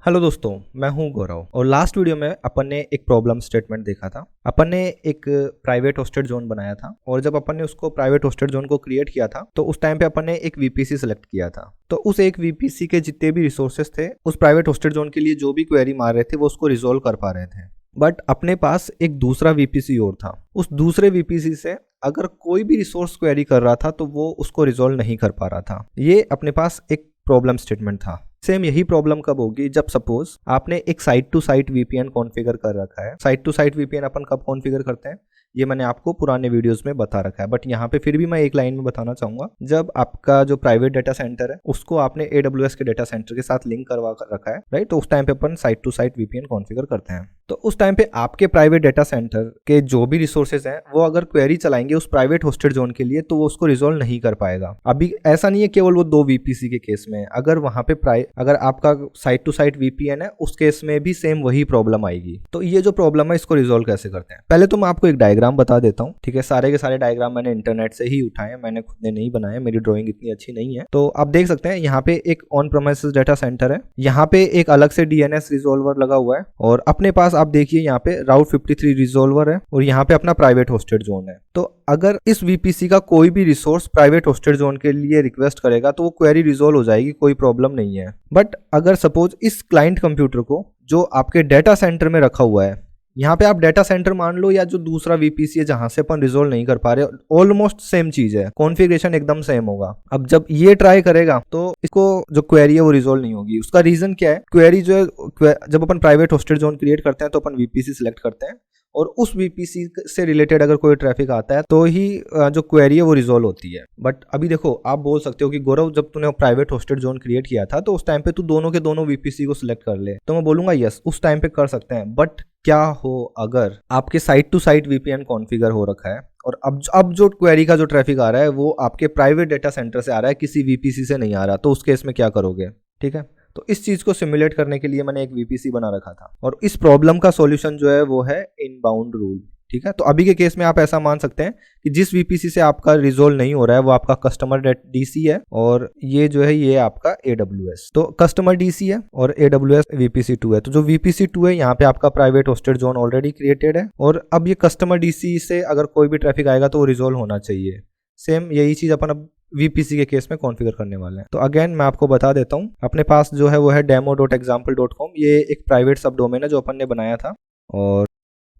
Hello दोस्तों, मैं हूं गौरव और लास्ट वीडियो में अपन ने एक प्रॉब्लम स्टेटमेंट देखा था। अपन ने एक प्राइवेट होस्टेड जोन बनाया था और जब अपन ने उसको प्राइवेट होस्टेड जोन को क्रिएट किया था तो उस टाइम पे अपन ने एक वीपीसी सेलेक्ट किया था। तो उस एक वीपीसी के जितने भी रिसोर्सेज थे उस प्राइवेट होस्टेड जोन के लिए जो भी क्वेरी मार रहे थे वो उसको रिजोल्व कर पा रहे थे। बट अपने पास एक दूसरा वीपीसी और था। उस दूसरे वीपीसी से अगर कोई भी रिसोर्स क्वेरी कर रहा था तो वो उसको रिजोल्व नहीं कर पा रहा था। ये अपने पास एक प्रॉब्लम स्टेटमेंट था। सेम यही प्रॉब्लम कब होगी, जब सपोज आपने एक site to site VPN configure कर रखा है। साइट टू साइट वीपीएन अपन कब कॉन्फ़िगर करते हैं ये मैंने आपको पुराने वीडियोस में बता रखा है, बट यहाँ पे फिर भी मैं एक लाइन में बताना चाहूंगा। जब आपका जो प्राइवेट डाटा सेंटर है उसको आपने AWS के डाटा सेंटर के साथ लिंक करवा रखा है, राइट, तो उस टाइम पे अपन site to site VPN configure करते हैं। तो उस टाइम पे आपके प्राइवेट डाटा सेंटर के जो भी रिसोर्सेज हैं वो अगर क्वेरी चलाएंगे उस प्राइवेट होस्टेड जोन के लिए तो वो उसको रिजोल्व नहीं कर पाएगा। अभी ऐसा नहीं है केवल वो दो वीपीसी के केस में, अगर वहां पे अगर आपका साइट टू साइट वीपीएन है उस केस में भी सेम वही प्रॉब्लम आएगी। तो ये जो प्रॉब्लम है इसको रिजोल्व कैसे करते हैं, पहले तो मैं आपको एक डायग्राम बता देता हूँ, ठीक है। सारे के सारे डायग्राम मैंने इंटरनेट से ही उठाए, मैंने खुद ने नहीं बनाए, मेरी ड्राइंग इतनी अच्छी नहीं है। तो आप देख सकते हैं यहाँ पे एक ऑन प्रेमिसेस डाटा सेंटर है, यहाँ पे एक अलग से डीएनएस रिजोल्वर लगा हुआ है और अपने पास आप देखिए यहाँ पे राउट 53 रिजोल्वर है और यहाँ पे अपना प्राइवेट होस्टेड जोन है। तो अगर इस वीपीसी का कोई भी रिसोर्स प्राइवेट होस्टेड जोन के लिए रिक्वेस्ट करेगा तो वो क्वेरी रिजोल्व हो जाएगी, कोई प्रॉब्लम नहीं है। बट अगर सपोज इस क्लाइंट कंप्यूटर को जो आपके डाटा सेंटर में रखा हुआ है, यहाँ पे आप डाटा सेंटर मान लो या जो दूसरा वीपीसी है जहां से अपन रिजोल्व नहीं कर पा रहे, ऑलमोस्ट सेम चीज है, कॉन्फ़िगरेशन एकदम सेम होगा। अब जब ये ट्राई करेगा तो इसको जो क्वेरी है वो रिजोल्व नहीं होगी। उसका रीजन क्या है, क्वेरी जो है जब अपन प्राइवेट होस्टेड जोन क्रिएट करते हैं तो अपन वीपीसी सिलेक्ट करते हैं और उस वीपीसी से रिलेटेड अगर कोई ट्रैफिक आता है तो ही जो क्वेरी है वो रिजोल्व होती है। बट अभी देखो, आप बोल सकते हो कि गौरव जब तूने प्राइवेट होस्टेड जोन क्रिएट किया था तो उस टाइम पे तू दोनों के दोनों वीपीसी को सिलेक्ट कर ले, तो मैं बोलूंगा यस उस टाइम पे कर सकते हैं। बट क्या हो अगर आपके site to site VPN configure हो रखा है और अब जो क्वेरी का जो ट्रैफिक आ रहा है वो आपके प्राइवेट डाटा सेंटर से आ रहा है, किसी वीपीसी से नहीं आ रहा, तो उस केस में क्या करोगे, ठीक है। तो इस चीज को सिमुलेट करने के लिए मैंने एक वीपीसी बना रखा था और इस प्रॉब्लम का सॉल्यूशन जो है वो है इनबाउंड रूल, ठीक है। तो अभी के केस में आप ऐसा मान सकते हैं कि जिस वीपीसी से आपका रिजोल्व नहीं हो रहा है वो आपका कस्टमर डीसी है और ये जो है ये आपका AWS। तो कस्टमर डीसी है और AWS VPC2 है। तो जो VPC2 है यहाँ पे आपका private hosted zone already created है और अब ये कस्टमर डीसी से अगर कोई भी ट्रैफिक आएगा तो वो रिजोल्व होना चाहिए। सेम यही चीज अपन अब वीपीसी के केस में कॉन्फ़िगर करने वाले हैं। तो अगेन मैं आपको बता देता हूँ, अपने पास जो है वो है demo.example.com, ये एक प्राइवेट सब डोमेन है जो अपन ने बनाया था। और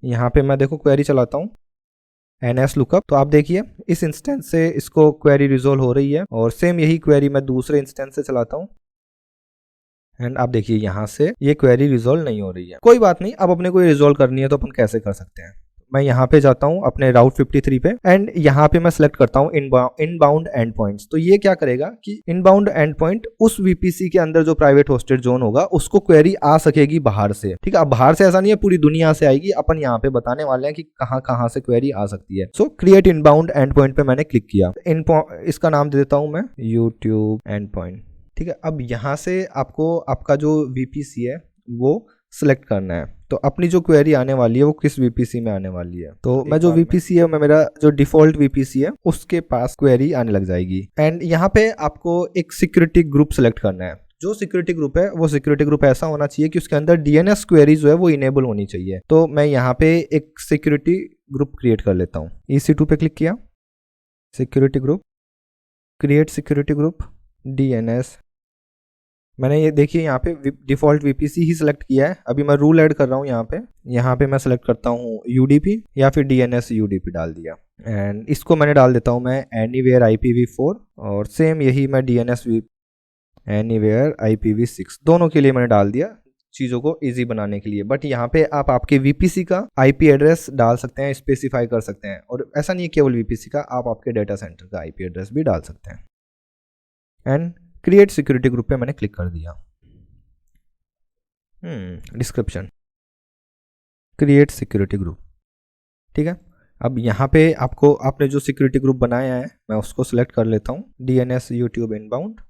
यहाँ पे मैं देखो क्वेरी चलाता हूँ NS लुकअप, तो आप देखिए इस इंस्टेंस से इसको क्वेरी रिजोल्व हो रही है और सेम यही क्वेरी मैं दूसरे इंस्टेंस से चलाता हूँ एंड आप देखिए यहाँ से ये क्वेरी रिजोल्व नहीं हो रही है। कोई बात नहीं, अब अपने को ये रिजोल्व करनी है तो अपन कैसे कर सकते हैं। मैं यहाँ पे जाता हूँ अपने राउट 53 पे एंड यहाँ पे मैं सिलेक्ट करता हूँ इनबाउंड एंड पॉइंट्स। तो ये क्या करेगा कि इनबाउंड एंड पॉइंट उस वीपीसी के अंदर जो प्राइवेट होस्टेड जोन होगा उसको क्वेरी आ सकेगी बाहर से, ठीक है। अब बाहर से ऐसा नहीं है पूरी दुनिया से आएगी, अपन यहाँ पे बताने वाले हैं कि कहाँ कहाँ से क्वेरी आ सकती है। सो क्रिएट इनबाउंड एंड पॉइंट पे मैंने क्लिक किया, इसका नाम दे देता हूँ मैं यूट्यूब एंड पॉइंट, ठीक है। अब यहाँ से आपको आपका जो वीपीसी है वो सिलेक्ट करना है। तो अपनी जो क्वेरी आने वाली है वो किस वीपीसी में आने वाली है, तो मैं जो वीपीसी है मैं मेरा जो डिफॉल्ट वीपीसी है उसके पास क्वेरी आने लग जाएगी। एंड यहाँ पे आपको एक सिक्योरिटी ग्रुप सेलेक्ट करना है। जो सिक्योरिटी ग्रुप है वो सिक्योरिटी ग्रुप ऐसा होना चाहिए कि उसके अंदर डीएनएस क्वेरी जो है वो इनेबल होनी चाहिए। तो मैं यहाँ पे एक सिक्योरिटी ग्रुप क्रिएट कर लेता हूँ। EC2 पे क्लिक किया, security group, create security group, DNS। मैंने ये देखिए यहाँ पे डिफॉल्ट वीपीसी ही सिलेक्ट किया है। अभी मैं रूल ऐड कर रहा हूँ यहाँ पे मैं सिलेक्ट करता हूँ UDP या फिर DNS UDP डाल दिया एंड इसको मैंने डाल देता हूँ मैं एनीवेयर IPv4 और सेम यही मैं DNS एनीवेयर IPv6 दोनों के लिए मैंने डाल दिया चीज़ों को इजी बनाने के लिए। बट यहाँ पे आप आपके वीपीसी का IP एड्रेस डाल सकते हैं, स्पेसिफाई कर सकते हैं। और ऐसा नहीं है केवल वीपीसी का, आप आपके डाटा सेंटर का IP एड्रेस भी डाल सकते हैं। एंड क्रिएट सिक्योरिटी ग्रुप पे मैंने क्लिक कर दिया। डिस्क्रिप्शन क्रिएट सिक्योरिटी ग्रुप, ठीक है। अब यहाँ पे आपने जो सिक्योरिटी ग्रुप बनाया है मैं उसको सिलेक्ट कर लेता हूँ, DNS यूट्यूब इनबाउंड।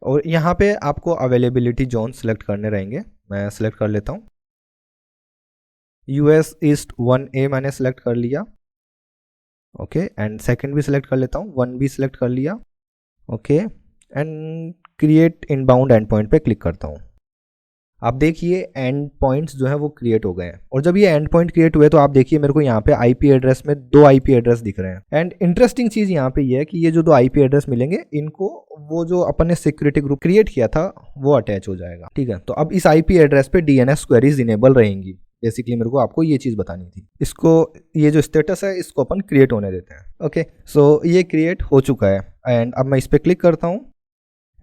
और यहाँ पे आपको अवेलेबिलिटी जोन सिलेक्ट करने रहेंगे, मैं सिलेक्ट कर लेता हूँ। US ईस्ट 1A मैंने सिलेक्ट कर लिया ओके, एंड सेकंड भी सिलेक्ट कर लेता हूँ, 1 भी सिलेक्ट कर लिया। Okay, and create inbound and point पे क्लिक करता हूँ। आप देखिए एंड पॉइंट्स जो है वो क्रिएट हो गए हैं, और जब ये एंड पॉइंट क्रिएट हुए तो आप देखिए मेरे को यहाँ पे आईपी एड्रेस में 2 आईपी एड्रेस दिख रहे हैं। एंड इंटरेस्टिंग चीज़ यहाँ पे ये है कि ये जो 2 आईपी एड्रेस मिलेंगे, इनको वो जो अपन ने सिक्योरिटी ग्रुप क्रिएट किया था वो अटैच हो जाएगा। ठीक है, तो अब इस आईपी एड्रेस पे डीएनएस क्वेरीज इनेबल रहेंगी। बेसिकली मेरे को आपको ये चीज़ बतानी थी। इसको, ये जो स्टेटस है इसको अपन क्रिएट होने देते हैं। ओके, सो ये क्रिएट हो चुका है, एंड अब मैं इस पर क्लिक करता हूँ।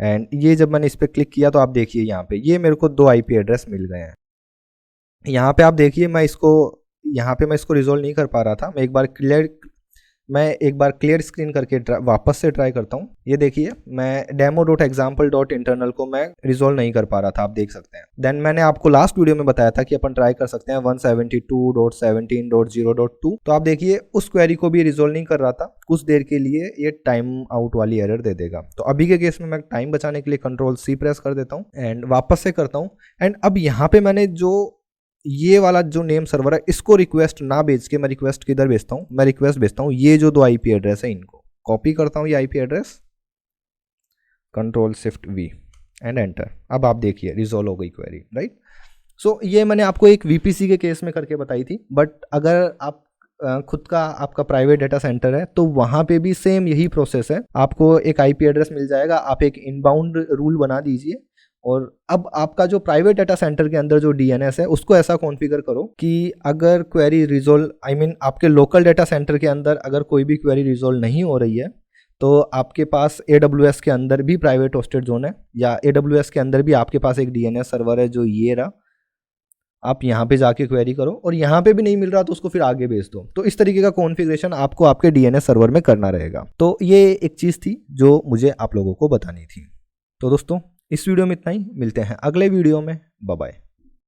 एंड ये जब मैंने इस पर क्लिक किया तो आप देखिए यहाँ पे ये मेरे को 2 आईपी एड्रेस मिल गए हैं। यहाँ पे आप देखिए मैं इसको रिजोल्व नहीं कर पा रहा था। मैं एक बार क्लियर स्क्रीन करके वापस से ट्राई करता हूँ। ये देखिए मैं demo.example.internal को मैं रिजोल्व नहीं कर पा रहा था, आप देख सकते हैं। देन मैंने आपको लास्ट वीडियो में बताया था कि अपन ट्राई कर सकते हैं 172.17.0.2। तो आप देखिए उस क्वेरी को भी रिजोल्व नहीं कर रहा था, कुछ देर के लिए ये टाइम आउट वाली एरर दे देगा। तो अभी के केस में मैं टाइम बचाने के लिए Ctrl+C प्रेस कर देता हूँ एंड वापस से करता हूँ। एंड अब यहाँ पे मैंने जो ये वाला जो नेम सर्वर है इसको रिक्वेस्ट ना भेज के मैं रिक्वेस्ट किधर भेजता हूँ, मैं रिक्वेस्ट भेजता हूँ ये जो 2 आईपी एड्रेस है इनको कॉपी करता हूँ, ये IP address, Ctrl+Shift+V and enter. अब आप देखिए रिजोल्व हो गई क्वेरी, राइट। सो ये मैंने आपको एक वीपीसी के केस में करके बताई थी, बट अगर आप खुद का आपका प्राइवेट डेटा सेंटर है तो वहाँ पे भी सेम यही प्रोसेस है। आपको एक आईपी एड्रेस मिल जाएगा, आप एक इनबाउंड रूल बना दीजिए, और अब आपका जो प्राइवेट डाटा सेंटर के अंदर जो डीएनएस है उसको ऐसा कॉन्फ़िगर करो कि अगर क्वेरी रिजोल्व आपके लोकल डाटा सेंटर के अंदर अगर कोई भी क्वेरी रिजोल्व नहीं हो रही है तो आपके पास AWS के अंदर भी प्राइवेट होस्टेड जोन है, या AWS के अंदर भी आपके पास एक डीएनएस सर्वर है जो ये रहा। आप यहाँ पे जाके क्वेरी करो, और यहाँ पे भी नहीं मिल रहा तो उसको फिर आगे भेज दो। तो इस तरीके का कॉन्फ़िगरेशन आपको आपके डीएनएस सर्वर में करना रहेगा। तो ये एक चीज़ थी जो मुझे आप लोगों को बतानी थी। तो दोस्तों इस वीडियो में इतना ही, मिलते हैं अगले वीडियो में, बाय बाय।